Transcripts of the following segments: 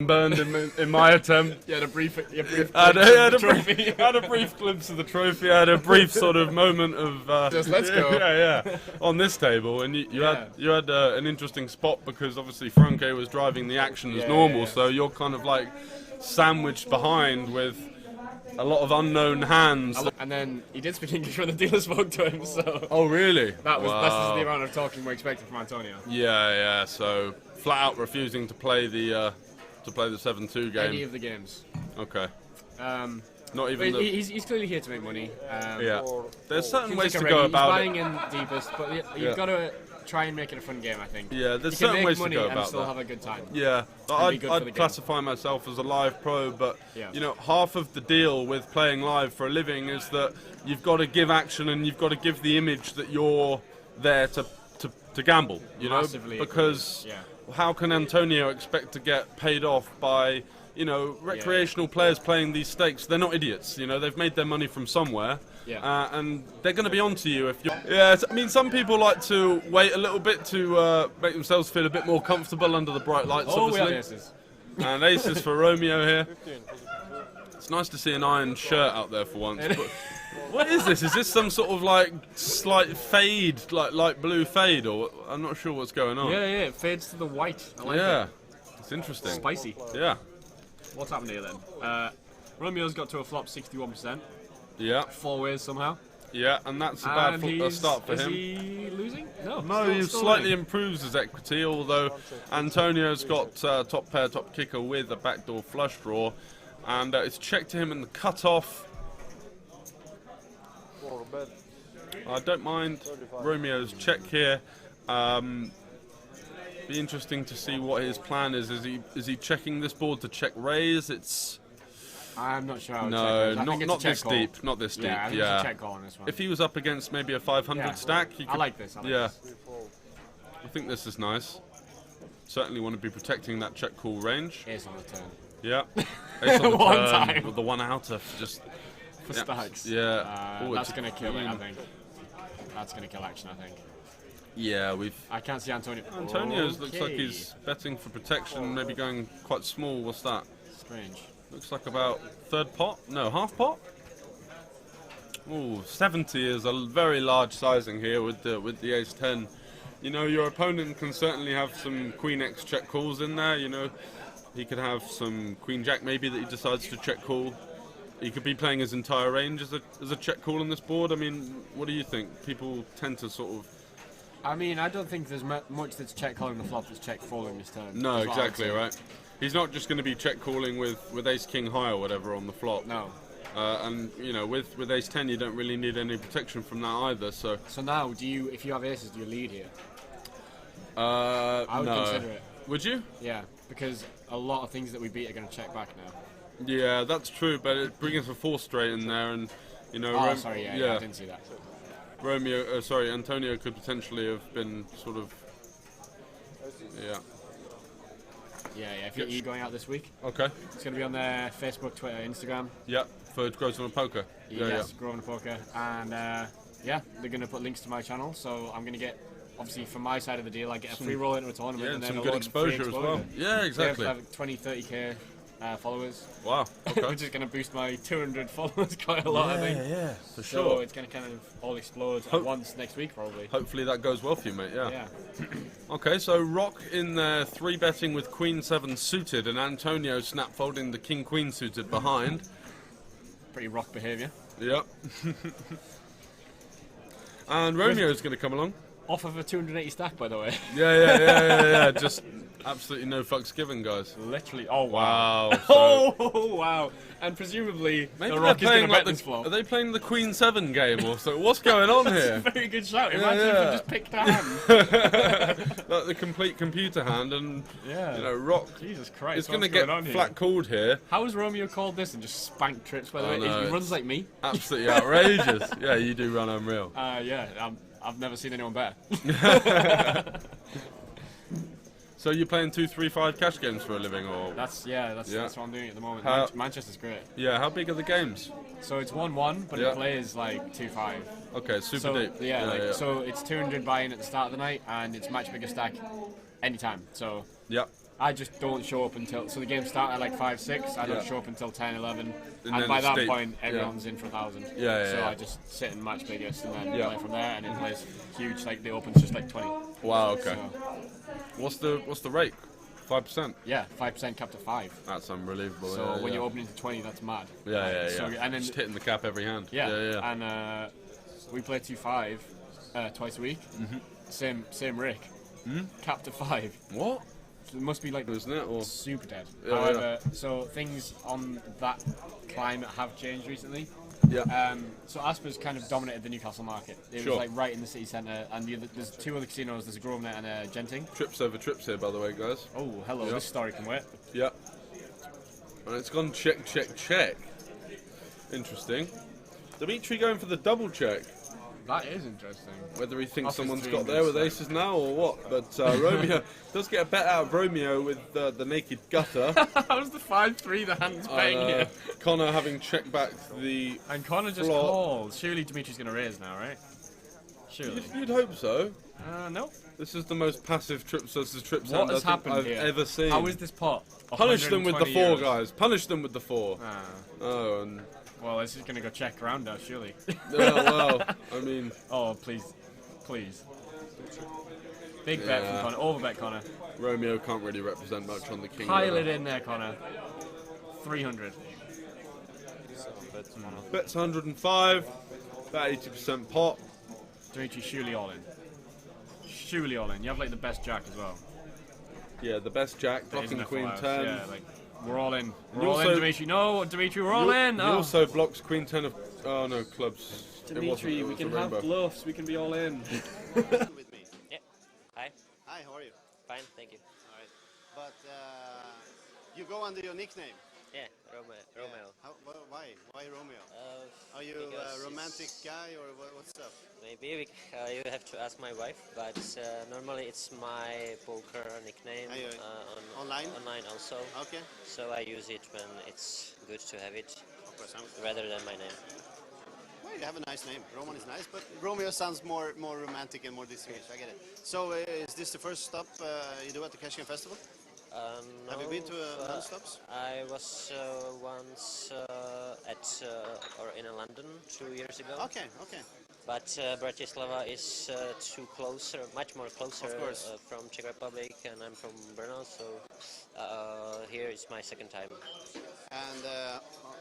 burned in my attempt. You had a brief I had trophy. I had a brief glimpse of the trophy. I had a brief sort of moment of Just let's go. Yeah, on this table, and you had an interesting spot because obviously Franke was driving the action as normal, so you're kind of like sandwiched behind with a lot of unknown hands. And then he did speak English when the dealer spoke to him, so... Oh, really? That's the amount of talking we're expecting from Antonio. Yeah, so flat out refusing to play the 7-2 game. Any of the games. Okay. Not even he's clearly here to make money. There's certain ways to go about it. He's buying in deepest, but you've got to try and make it a fun game, I think. Yeah, there's certain ways to go about that. And still have a good time. Yeah, I'd classify myself as a live pro, but you know, half of the deal with playing live for a living is that you've got to give action and you've got to give the image that you're there to gamble. You know, because how can Antonio expect to get paid off by, you know, recreational players playing these stakes? They're not idiots, you know, they've made their money from somewhere, and they're going to be onto you if you... Yeah, I mean, some people like to wait a little bit to make themselves feel a bit more comfortable under the bright lights, obviously. We have aces. And aces for Romeo here. It's nice to see an iron shirt out there for once. But what is this? Is this some sort of like slight fade, like light blue fade, or I'm not sure what's going on. Yeah, it fades to the white. I like it. It's interesting. Spicy. Yeah. What's happened here then? Romeo's got to a flop 61%. Yeah. 4 ways somehow. Yeah, and that's a bad start for him. Is he losing? No, he slightly improves his equity, although Antonio's got top pair, top kicker with a backdoor flush draw, and it's checked to him in the cutoff. I don't mind Romeo's check here. Be interesting to see what his plan is. Is he checking this board to check raise? I'm not sure. No, not this deep. Not this deep. Yeah, I think it's a check call on this one. If he was up against maybe a 500 stack, he could, I like this. I think this is nice. Certainly want to be protecting that check call range. Ace on the turn. Yeah. Ace on the One turn time. with the one outer just for stacks. Yeah. That's gonna kill it, I think. That's gonna kill action, I think. Yeah, I can't see Antonio. Antonio's looks like he's betting for protection, maybe going quite small. What's that? Strange. Looks like about third pot? No, half pot? Ooh, 70 is a very large sizing here with the ace 10. You know, your opponent can certainly have some queen x check calls in there. You know, he could have some queen jack maybe that he decides to check call. He could be playing his entire range as a check call on this board. I mean, what do you think? People tend to sort of... I mean, I don't think there's much that's check calling the flop that's check folding this turn. No, exactly, right. He's not just going to be check calling with ace king high or whatever on the flop. No. And you know, with ace 10, you don't really need any protection from that either. So now, if you have aces, do you lead here? I would consider it. Would you? Yeah, because a lot of things that we beat are going to check back now. Yeah, that's true, but it brings a 4 straight in there, and you know. I didn't see that. Antonio could potentially have been sort of. Yeah. Yeah. If you're going out this week. Okay. It's going to be on their Facebook, Twitter, Instagram. Yeah, for Grosvenor Poker. Yes, Grosvenor Poker, and they're going to put links to my channel, so I'm going to to obviously, from my side of the deal, I get a free roll into a tournament and then some a good lot exposure of as well. Yeah, exactly. They have 20, 30k followers. Wow. Okay. Which is going to boost my 200 followers quite a lot, I think. Yeah, for sure. So it's going to kind of all explode at once next week, probably. Hopefully that goes well for you, mate. Yeah. Okay, so Rock in there 3-betting with Queen 7 suited, and Antonio snap folding the King Queen suited behind. Pretty Rock behaviour. Yep. And Romeo's going to come along. Off of a 280 stack, by the way. Yeah. Just absolutely no fucks given, guys. Literally. Oh, wow. So wow. And presumably, maybe the Rock is going to bet this flop. Are they playing the Queen 7 game or so? What's going on here? That's a very good shout. Imagine if they just picked a hand. Like the complete computer hand, and you know, Rock. Jesus Christ. It's going to get flat called here. How has Romeo called this and just spanked trips, by the way? No, he runs like me. Absolutely outrageous. Yeah, you do run unreal. I've never seen anyone better. So you're playing 2, 3, 5 cash games for a living, or? That's what I'm doing at the moment. Manchester's great. Yeah, how big are the games? So it's 1-1, but it plays like 2-5. Okay, super deep. Yeah, so it's 200 buy-in at the start of the night, and it's match bigger stack anytime. So I just don't show up until, so the game starts at like 5, 6, I don't show up until 10, 11, and by that point everyone's in for 1,000. So I just sit and match biggest and then play from there, and it plays huge, like the open's just like 20. Wow, okay. So, What's the rate? 5%? Yeah, 5% cap to 5. That's unbelievable. So when you're opening to 20, that's mad. So, and then just hitting the cap every hand. And we play 2-5 twice a week. Same Rick. Cap to 5. What? It must be like isn't it? Or super dead. However, so things on that climate have changed recently. So Asper's kind of dominated the Newcastle market. It was like right in the city centre, and there's 2 other casinos. There's a Grosvenor and a Genting. Trips over trips here, by the way, guys. Oh, hello. This story can wait. Yeah. And it's gone check, check, check. Interesting. Dimitri going for the double check. That is interesting. Whether he thinks someone's got there with aces now or what. But Romeo does get a bet out of Romeo with the naked gutter. That was the 5-3 the hand's playing here. Connor having checked back the And Connor just called. Surely Dimitri's going to raise now, right? Surely. You'd hope so. No. This is the most passive trips versus trips hand I've ever seen. How is this pot? Punish them with the 4, guys. Punish them with the 4. Oh, and... Well, this is going to go check around now, surely. Well, I mean... Oh, please. Please. Big bet from Connor. Overbet Connor. Romeo can't really represent much on the king. Pile it in there, Connor. 300. Bet's 105. About 80% pot. Dimitri, surely all in. Surely all in. You have like the best jack as well. Yeah, the best jack. Blocking queen 10. Yeah, like... We're all in. We're all in, Dimitri. No, Dimitri, we're all in. He also blocks queen 10 of... Oh, no, clubs. Dimitri, we can have bluffs. We can be all in. With me. Yeah. Hi. Hi, how are you? Fine, thank you. All right. But you go under your nickname. Yeah, Romeo. Why? Why Romeo? Are you a romantic guy or what's up? Maybe you have to ask my wife, but normally it's my poker nickname online? Online also. Okay. So I use it when it's good to have it, Of course, rather than my name. Well, you have a nice name. Roman is nice, but Romeo sounds more romantic and more distinguished. I get it. So is this the first stop you do at the Cashian Festival? No, have you been to non-stops? I was once in London 2 years ago. Okay, okay. But Bratislava is much more closer from Czech Republic, and I'm from Brno, so here is my second time. And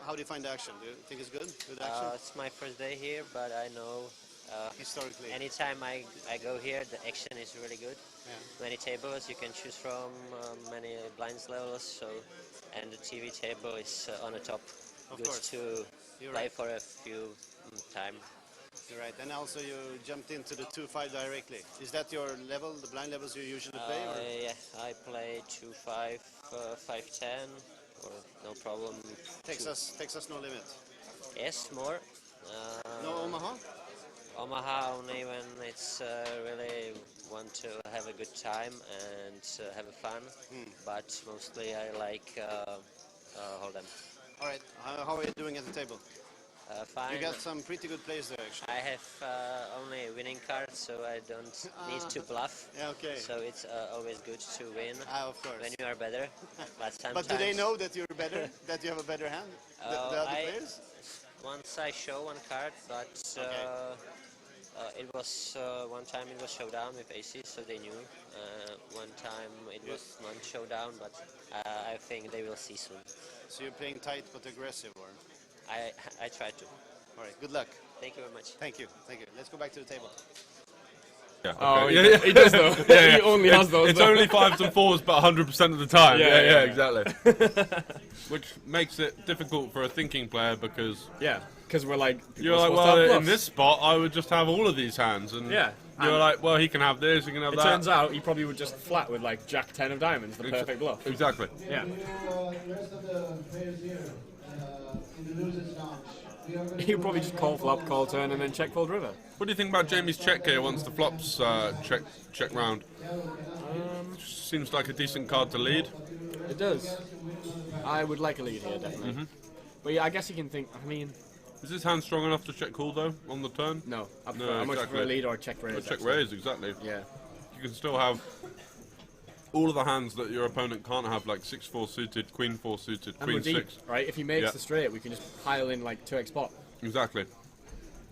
how do you find the action? Do you think it's good? Good action? It's my first day here, but I know historically, anytime I go here, the action is really good. Yeah. Many tables you can choose from, many blinds levels, so and the TV table is on the top. Of good course. to You're play right. for a few time. You're right. And also you jumped into the 2-5 directly. Is that your level, the blind levels you usually play? Or? Yeah, I play 2-5, 5-10, or no problem. Texas no limit. Yes, more. No Omaha? Omaha only when it's really want to have a good time and have a fun. But mostly I like Holdem. All right. How are you doing at the table? Fine. You got some pretty good players there, actually. I have only winning cards, so I don't need to bluff. Yeah, okay. So it's always good to win Of course. when you are better. But sometimes. But do they know that you're better? That you have a better hand? The other players? Once I show one card, but it was one time it was showdown with aces, so they knew. One time it was non-showdown, but I think they will see soon. So you're playing tight but aggressive, or? I try to. All right. Good luck. Thank you very much. Thank you. Thank you. Let's go back to the table. Yeah, okay. Oh, yeah, he does though. He only has those. It's only 5s and 4s, but 100% of the time. Yeah, exactly. Which makes it difficult for a thinking player because because we're like you're like, well, in this spot, I would just have all of these hands, and you're like, well, he can have this, he can have that. It turns out he probably would just flat with like Jack 10 of diamonds, the perfect bluff. Exactly. Yeah. He'll probably just call flop, call turn, and then check fold river. What do you think about Jamie's check here once the flops check round? Seems like a decent card to lead. It does. I would like a lead here, definitely. But yeah, I guess you can think, I mean... Is this hand strong enough to check call, though, on the turn? No. I'm No, much exactly. for a lead or a check raise. Check raise, exactly. Yeah. You can still have all of the hands that your opponent can't have, like 6-4 suited, Queen 4 suited, and Queen we're deep, 6. right? If he makes the straight, we can just pile in like 2x pot. Exactly.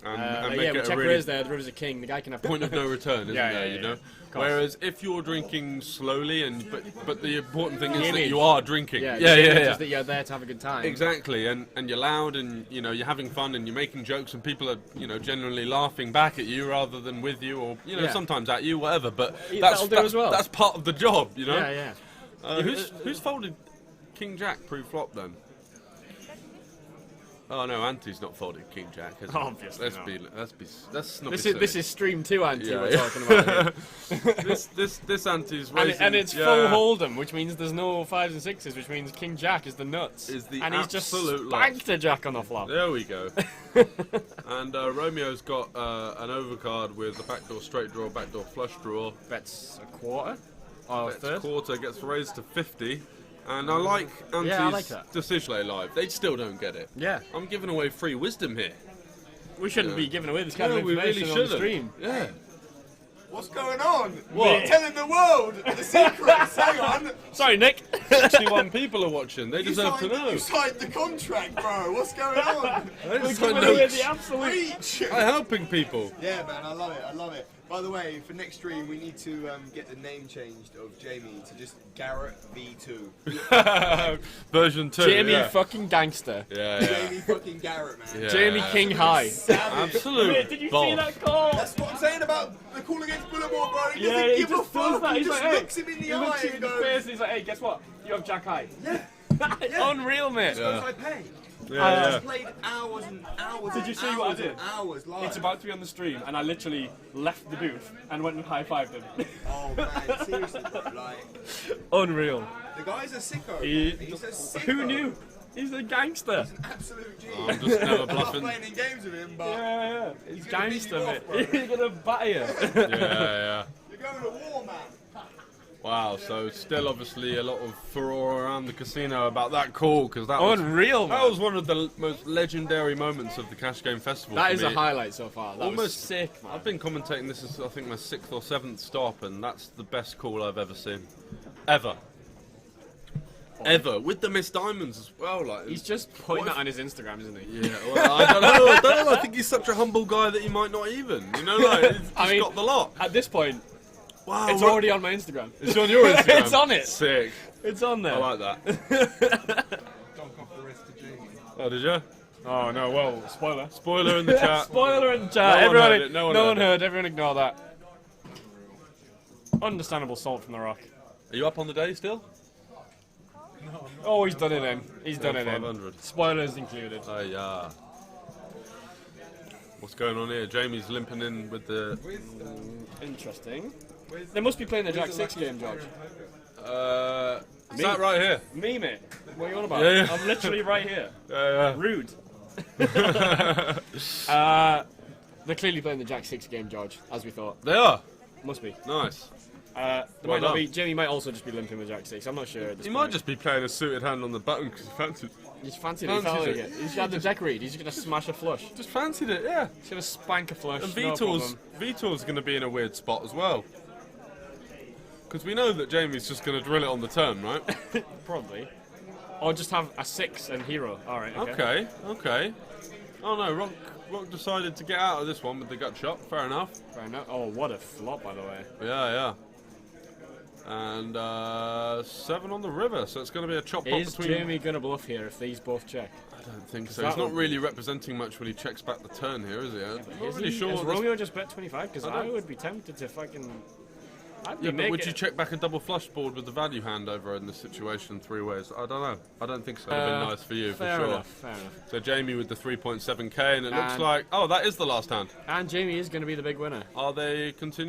And yeah, make we it check a really raise there. The river's a king. The guy can have point of no return, isn't there? You know. Whereas if you're drinking slowly, but the important thing is that you are drinking. Yeah. Just that you're there to have a good time. Exactly, and you're loud, and you know you're having fun, and you're making jokes, and people are generally laughing back at you rather than with you, or sometimes at you, whatever. But that's part of the job, you know. Yeah. Who's folded King Jack pre-flop then? Oh no, Anti's not folded King Jack. Has Obviously let's not. This is stream 2 Anti we're talking about. this Anti's raising, and it's full Holdem, which means there's no 5s and 6s, which means King Jack is the nuts. And he's just spanked a Jack on the flop. There we go. And Romeo's got an overcard with a backdoor straight draw, backdoor flush draw. Bets a quarter. Oh, bets a quarter, gets raised to 50. And I like Anti's decision play live. They still don't get it. Yeah. I'm giving away free wisdom here. We shouldn't be giving away this kind of information on the stream. Yeah. What's going on? What? We're telling the world the secrets. Hang on. Sorry, Nick. 61 people are watching. They deserve to know. You signed the contract, bro. What's going on? We're giving away the absolute. I'm helping people. Yeah, man. I love it. I love it. By the way, for next stream, we need to get the name changed of Jamie to just Garrett V2. Version 2. Jamie fucking gangster. Yeah. Jamie fucking Garrett, man. Yeah. Jamie King High. Absolute. Wait, did you see that call? That's what I'm saying about the call against Bulletball, bro. He Yeah, doesn't he give a just does fuck. that. He He's just like, hey. looks him in the He eye looks you and in the goes, face and he's like, hey, guess what? You have Jack High. yeah. Unreal, mate. What I pay? Yeah. I played hours and hours. Did you see what I did? Hours live. It's about to be on the stream, and I literally left the booth and went and high-fived him. Oh man, seriously, bro. Like, Unreal. the guy's a sicko. He's a sicko. Who knew? He's a gangster. He's an absolute G. I'm just never I'm not bluffing. playing in games with him, but Yeah. He's gangster, beat you mate. off, bro. He's gonna batter you. Yeah. you're going to war, man. Wow, so still obviously a lot of furore around the casino about that call, because that was Unreal, man. that was one of the most legendary moments of the Cash Game Festival. That for is me. a highlight so far. That was sick, man. I've been commentating this is I think my 6th or 7th stop, and that's the best call I've ever seen, ever, with the missed diamonds as well. Like He's just putting that on his Instagram, isn't he? yeah, well, I don't know. I think he's such a humble guy that he might not even, like, he's just got the lot. At this point, Wow, it's already on my Instagram. It's on your Instagram. It's on it. Sick. It's on there. I like that. Dunk off the rest of Jamie. Oh, did you? Oh no! Well, spoiler. Spoiler in the chat. Spoiler in the chat. No one Everyone, heard it, no one heard heard. Everyone ignore that. Understandable salt from the rock. Are you up on the day still? Oh, he's done it in. He's done it in. 500. Spoilers included. Oh yeah. What's going on here? Jamie's limping in with the. Interesting. They must be playing the Jack 6 game, George. Is that right here? Me, mate. What are you on about? Yeah. I'm literally right here. Yeah. Rude. They're clearly playing the Jack 6 game, George, as we thought. They are. Must be. Nice. There Well might not done. be. Jamie might also just be limping with Jack 6. I'm not sure. At this He point. might just be playing a suited hand on the button because he fancied. He's fancied it. He felt like it. He's had the deck read. He's just gonna smash a flush. Just fancied it, yeah. He's gonna spank a flush. And no Vitor's going to be in a weird spot as well. Because we know that Jamie's just going to drill it on the turn, right? problem. Probably. Or just have a 6 and hero. Alright, okay. Okay. Oh no, Rock decided to get out of this one with the gut shot. Fair enough. Fair enough. Oh, what a flop, by the way. Yeah. And 7 on the river, so it's going to be a chop Is between. Jamie gonna bluff here if these both check? I don't think so. that He's not would- really representing much when he checks back the turn here, is he? I'm not Is really he? sure. Has this- Romeo just bet 25? Because I I don't- would be tempted to fucking. I'd be Yeah, but would making- you check back a double flush board with the value hand over in this situation 3 ways? I don't know. I don't think so. It'd have been nice for you, for Fair sure. enough, fair enough. So Jamie with the 3.7k, and it looks And- like, oh, that is the last hand. And Jamie is going to be the big winner. Are they continuing?